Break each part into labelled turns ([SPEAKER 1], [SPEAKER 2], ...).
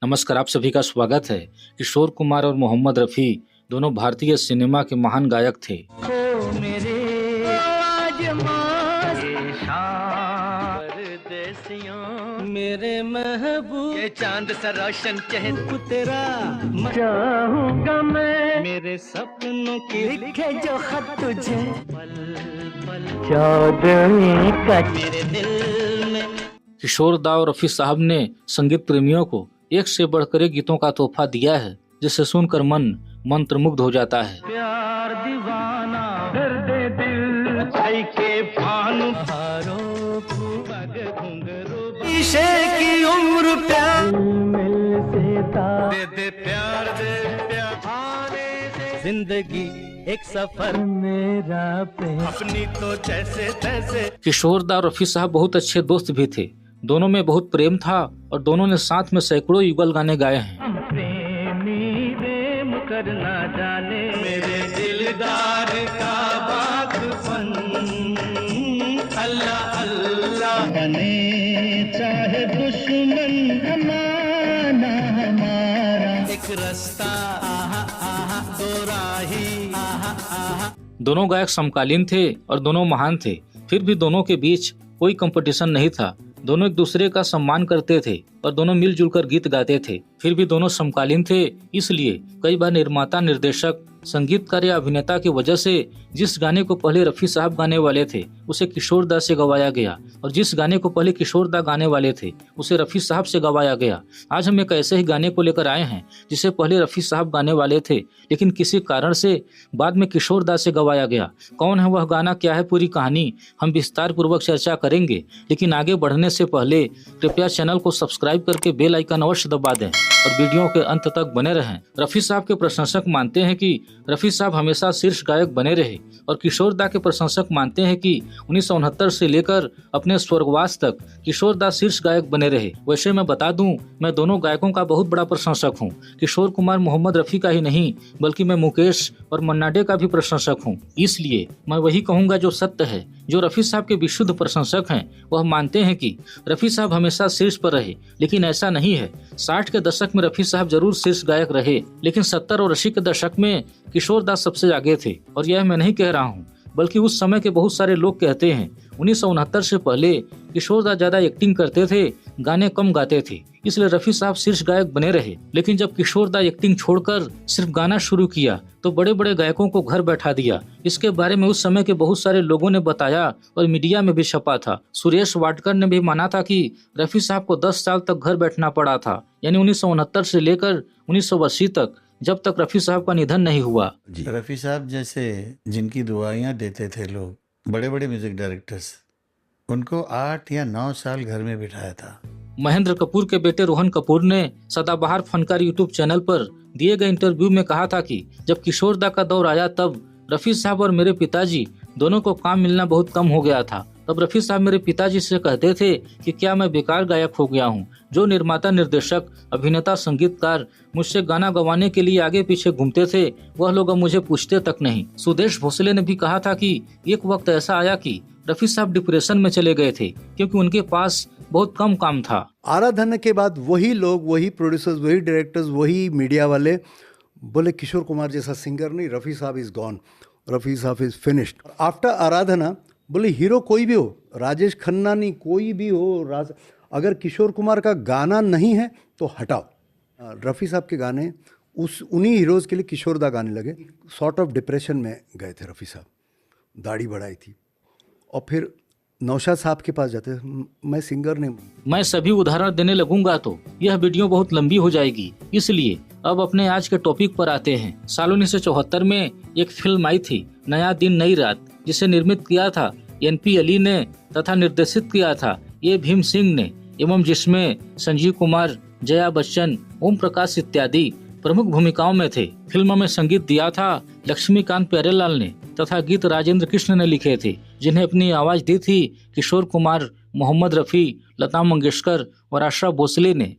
[SPEAKER 1] नमस्कार, आप सभी का स्वागत है। किशोर कुमार और मोहम्मद रफ़ी दोनों भारतीय सिनेमा के महान गायक थे।
[SPEAKER 2] मेरे महबूब ये चांद सा रोशन चेहरा तेरा चाहूंगा मैं, मेरे सपनों की लिखे जो खत तुझे पल पल चांदनी का मेरे दिल में।
[SPEAKER 1] किशोर दा और रफ़ी साहब ने संगीत प्रेमियों को एक से बढ़कर एक गीतों का तोहफा दिया है, जिसे सुनकर मन मंत्रमुग्ध हो जाता है।
[SPEAKER 2] प्यार दीवाना दर्द दिल छाई के भानु हारो पग घुंघरू शीशे की उम्र प्यार मिल से दे प्यार आने से जिंदगी एक सफर मेरा पे अपनी तो जैसे तैसे।
[SPEAKER 1] किशोर दा और रफ़ी साहब बहुत अच्छे दोस्त भी थे। दोनों में बहुत प्रेम था और दोनों ने साथ में सैकड़ों युगल गाने गाए हैं।
[SPEAKER 2] प्रेमी प्रेम करना जाने मेरे दिलदार का बागपन अल्लाह अल्लाह बने चाहे दुश्मन हमारा हमारा एक रास्ता आहा आहा दो राही आहा आहा।
[SPEAKER 1] दोनों गायक समकालीन थे और दोनों महान थे, फिर भी दोनों के बीच कोई कंपटीशन नहीं था। दोनों एक दूसरे का सम्मान करते थे और दोनों मिलजुल कर गीत गाते थे। फिर भी दोनों समकालीन थे, इसलिए कई बार निर्माता, निर्देशक, संगीतकार या अभिनेता की वजह से जिस गाने को पहले रफ़ी साहब गाने वाले थे उसे किशोर दा से गवाया गया, और जिस गाने को पहले किशोर दा गाने वाले थे उसे रफ़ी साहब से गवाया गया। आज हम एक ऐसे ही गाने को लेकर आए हैं जिसे पहले रफ़ी साहब गाने वाले थे, लेकिन किसी कारण से बाद में किशोर दा से गवाया गया। कौन है वह गाना, क्या है पूरी कहानी, हम विस्तार पूर्वक चर्चा करेंगे। लेकिन आगे बढ़ने से पहले कृपया चैनल को सब्सक्राइब करके बेल आइकन अवश्य दबा दें और वीडियो के अंत तक बने रहें। रफ़ी साहब के प्रशंसक मानते हैं कि रफ़ी साहब हमेशा शीर्ष गायक बने रहे, और किशोर दा के प्रशंसक मानते हैं कि 1969 से लेकर अपने स्वर्गवास तक किशोर दा शीर्ष गायक बने रहे। वैसे मैं बता दूं, मैं दोनों गायकों का बहुत बड़ा प्रशंसक हूं। किशोर कुमार, मोहम्मद रफ़ी का ही नहीं बल्कि मैं मुकेश और मन्ना डे का भी प्रशंसक हूं। इसलिए मैं वही कहूंगा जो सत्य है। जो रफ़ी साहब के विशुद्ध प्रशंसक हैं वह मानते हैं कि रफ़ी साहब हमेशा शीर्ष पर रहे, लेकिन ऐसा नहीं है। 60 के दशक में रफ़ी साहब जरूर शीर्ष गायक रहे, लेकिन 70 और 80 के दशक में किशोर दा सबसे आगे थे। और यह मैं नहीं कह रहा हूँ, बल्कि उस समय के बहुत सारे लोग कहते हैं। 1969 से पहले किशोर दा ज्यादा एक्टिंग करते थे, गाने कम गाते थे, इसलिए रफ़ी साहब शीर्ष गायक बने रहे। लेकिन जब किशोर दा एक्टिंग छोड़कर सिर्फ गाना शुरू किया तो बड़े बड़े गायकों को घर बैठा दिया। इसके बारे में उस समय के बहुत सारे लोगों ने बताया और मीडिया में भी छपा था। सुरेश वाडकर ने भी माना था कि रफ़ी साहब को 10 साल तक घर बैठना पड़ा था, यानी 1969 से लेकर 1980 तक, जब तक रफ़ी साहब का निधन नहीं हुआ।
[SPEAKER 3] रफ़ी साहब जैसे जिनकी दुआएं देते थे लोग, बड़े बड़े म्यूजिक डायरेक्टर्स, उनको 8 या 9 साल घर में बिठाया था।
[SPEAKER 1] महेंद्र कपूर के बेटे रोहन कपूर ने सदाबहार फनकार यूट्यूब चैनल पर दिए गए इंटरव्यू में कहा था कि जब किशोर दा का दौर आया तब रफ़ी साहब और मेरे पिताजी दोनों को काम मिलना बहुत कम हो गया था। तब रफ़ी साहब मेरे पिताजी से कहते थे कि क्या मैं बेकार गायक हो गया हूँ। जो निर्माता, निर्देशक, अभिनेता, संगीतकार मुझसे गाना गवाने के लिए आगे पीछे घूमते थे, वह लोग अब मुझे पूछते तक नहीं। सुदेश भोसले ने भी कहा था कि एक वक्त ऐसा आया कि रफ़ी साहब डिप्रेशन में चले गए थे क्योंकि उनके पास बहुत कम काम था।
[SPEAKER 4] आराधना के बाद वही लोग, वही प्रोड्यूसर्स, वही डायरेक्टर्स, वही मीडिया वाले बोले किशोर कुमार जैसा सिंगर नहीं, रफ़ी साहब इज गॉन, रफ़ी साहब इज फिनिश्ड। आफ्टर आराधना बोले हीरो कोई भी हो, राजेश खन्ना नहीं, कोई भी हो, अगर किशोर कुमार का गाना नहीं है तो हटाओ। रफ़ी साहब के गाने उन्हीं हीरोज़ के लिए किशोर दा गाने लगे। सॉर्ट ऑफ डिप्रेशन में गए थे रफ़ी साहब, दाढ़ी बढ़ाई थी, और फिर नौशाद साहब के पास जाते, मैं सिंगर नहीं।
[SPEAKER 1] मैं सभी उदाहरण देने लगूंगा तो यह वीडियो बहुत लंबी हो जाएगी, इसलिए अब अपने आज के टॉपिक पर आते हैं। साल 1974 में एक फिल्म आई थी, नया दिन नई रात, जिसे निर्मित किया था NP अली ने तथा निर्देशित किया था A भीम सिंह ने, एवं जिसमें संजीव कुमार, जया बच्चन, ओम प्रकाश इत्यादि प्रमुख भूमिकाओं में थे। फिल्म में संगीत दिया था लक्ष्मीकांत प्यारेलाल ने तथा गीत राजेंद्र कृष्ण ने लिखे थे, जिन्हें अपनी आवाज दी थी किशोर कुमार, मोहम्मद रफ़ी, लता मंगेशकर और आशा भोसले ने।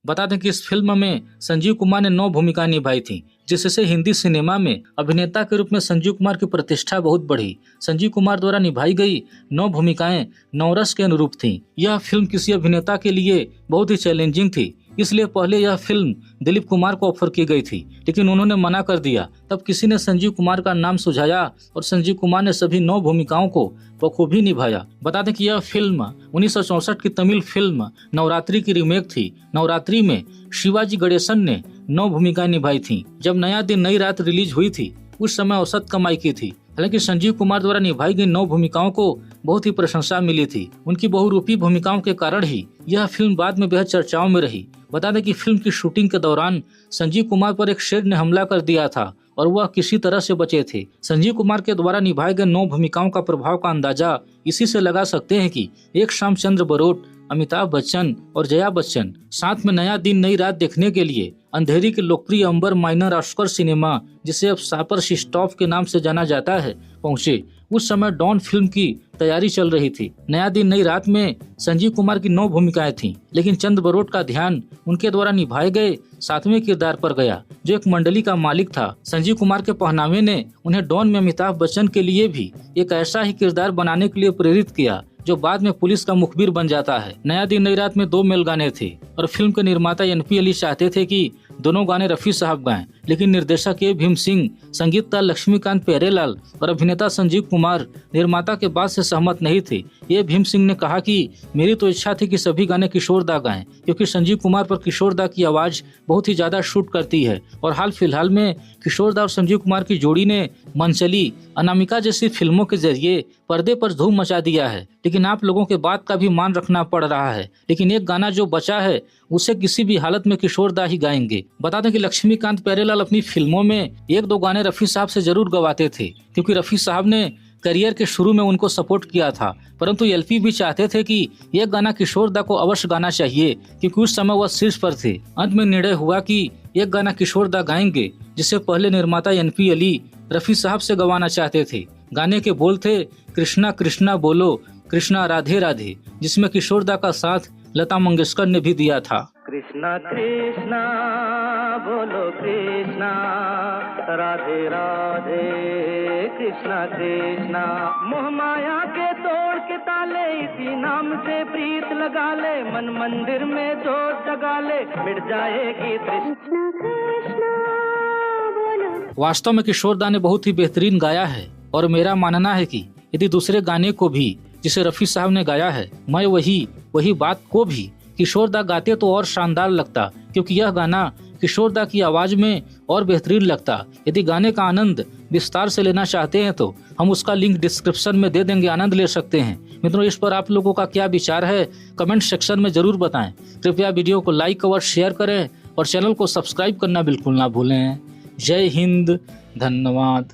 [SPEAKER 1] बता दें कि इस फिल्म में संजीव कुमार ने 9 भूमिकाएं निभाई थी, जिससे हिंदी सिनेमा में अभिनेता के रूप में संजीव कुमार की प्रतिष्ठा बहुत बढ़ी। संजीव कुमार द्वारा निभाई गई 9 भूमिकाएं नवरस के अनुरूप थीं। यह फिल्म किसी अभिनेता के लिए बहुत ही चैलेंजिंग थी, इसलिए पहले यह फिल्म दिलीप कुमार को ऑफर की गई थी, लेकिन उन्होंने मना कर दिया। तब किसी ने संजीव कुमार का नाम सुझाया और संजीव कुमार ने सभी 9 भूमिकाओं को बखूबी निभाया। बता दें कि यह फिल्म 1964 की तमिल फिल्म नवरात्रि की रीमेक थी। नवरात्रि में शिवाजी गणेशन ने 9 भूमिकाएं निभाई थीं। जब नया दिन नई रात रिलीज हुई थी, उस समय औसत कमाई की थी। हालांकि संजीव कुमार द्वारा निभाई गई 9 भूमिकाओं को बहुत ही प्रशंसा मिली थी। उनकी बहुरूपी भूमिकाओं के कारण ही यह फिल्म बाद में बेहद चर्चाओं में रही। बता दें कि फिल्म की शूटिंग के दौरान संजीव कुमार पर एक शेर ने हमला कर दिया था और वह किसी तरह से बचे थे। संजीव कुमार के द्वारा निभाए गए 9 भूमिकाओं का प्रभाव का अंदाजा इसी से लगा सकते हैं कि एक शाम चंद्र बरोट, अमिताभ बच्चन और जया बच्चन साथ में नया दिन नई रात देखने के लिए अंधेरी के लोकप्रिय अंबर माइनर ऑस्कर सिनेमा, जिसे अब सापर शिस्टॉफ के नाम से जाना जाता है, पहुंचे। उस समय डॉन फिल्म की तैयारी चल रही थी। नया दिन नई रात में संजीव कुमार की 9 भूमिकाएं थीं, लेकिन चंद बरोट का ध्यान उनके द्वारा निभाए गए 7वें किरदार पर गया, जो एक मंडली का मालिक था। संजीव कुमार के पहनावे ने उन्हें डॉन में अमिताभ बच्चन के लिए भी एक ऐसा ही किरदार बनाने के लिए प्रेरित किया, जो बाद में पुलिस का मुखबिर बन जाता है। नया दिन नई रात में 2 मेल गाने थे और फिल्म के निर्माता NP अली चाहते थे कि दोनों गाने रफी साहब गाएं, लेकिन निर्देशक A भीम सिंह, संगीतकार लक्ष्मीकांत प्यारेलाल और अभिनेता संजीव कुमार निर्माता के बात से सहमत नहीं थे। A भीम सिंह ने कहा कि मेरी तो इच्छा थी कि सभी गाने किशोर दा गाएं, क्योंकि संजीव कुमार पर किशोर दा की आवाज बहुत ही ज्यादा शूट करती है और हाल फिलहाल में किशोर दा और संजीव कुमार की जोड़ी ने मनचली, अनामिका जैसी फिल्मों के जरिए पर्दे पर धूम मचा दिया है। लेकिन आप लोगों के बात का भी मान रखना पड़ रहा है, लेकिन एक गाना जो बचा है उसे किसी भी हालत में किशोर दा ही गाएंगे। बता दें कि लक्ष्मीकांत प्यारेलाल अपनी फिल्मों में 1-2 गाने रफी साहब से जरूर गवाते थे, क्योंकि रफी साहब ने करियर के शुरू में उनको सपोर्ट किया था, परंतु LP भी चाहते थे कि यह गाना किशोर दा को अवश्य गाना चाहिए, क्योंकि उस समय वह शीर्ष पर थे। अंत में निर्णय हुआ कि एक गाना किशोर दा गाएंगे, जिसे पहले निर्माता NP अली रफी साहब से गवाना चाहते थे। गाने के बोल थे कृष्णा कृष्णा बोलो कृष्णा राधे राधे, जिसमें किशोर दा का साथ लता मंगेशकर ने भी दिया था।
[SPEAKER 2] कृष्णा कृष्णा बोलो कृष्णा राधे राधे कृष्णा कृष्णा, मोह माया के तोड़ के ताले इसी नाम से प्रीत लगा ले, मन मंदिर में जोत जगा ले, मिट जाएगी कृष्णा कृष्णा बोलो।
[SPEAKER 1] वास्तव में किशोर दा ने बहुत ही बेहतरीन गाया है और मेरा मानना है कि यदि दूसरे गाने को भी जिसे रफी साहब ने गाया है, मैं वही बात को भी किशोर दा गाते तो और शानदार लगता, क्योंकि यह गाना किशोर दा की आवाज में और बेहतरीन लगता। यदि गाने का आनंद विस्तार से लेना चाहते हैं तो हम उसका लिंक डिस्क्रिप्शन में दे देंगे, आनंद ले सकते हैं। मित्रों, इस पर आप लोगों का क्या विचार है कमेंट सेक्शन में जरूर बताएं। कृपया वीडियो को लाइक और शेयर करें और चैनल को सब्सक्राइब करना बिल्कुल ना भूलें। जय हिंद, धन्यवाद।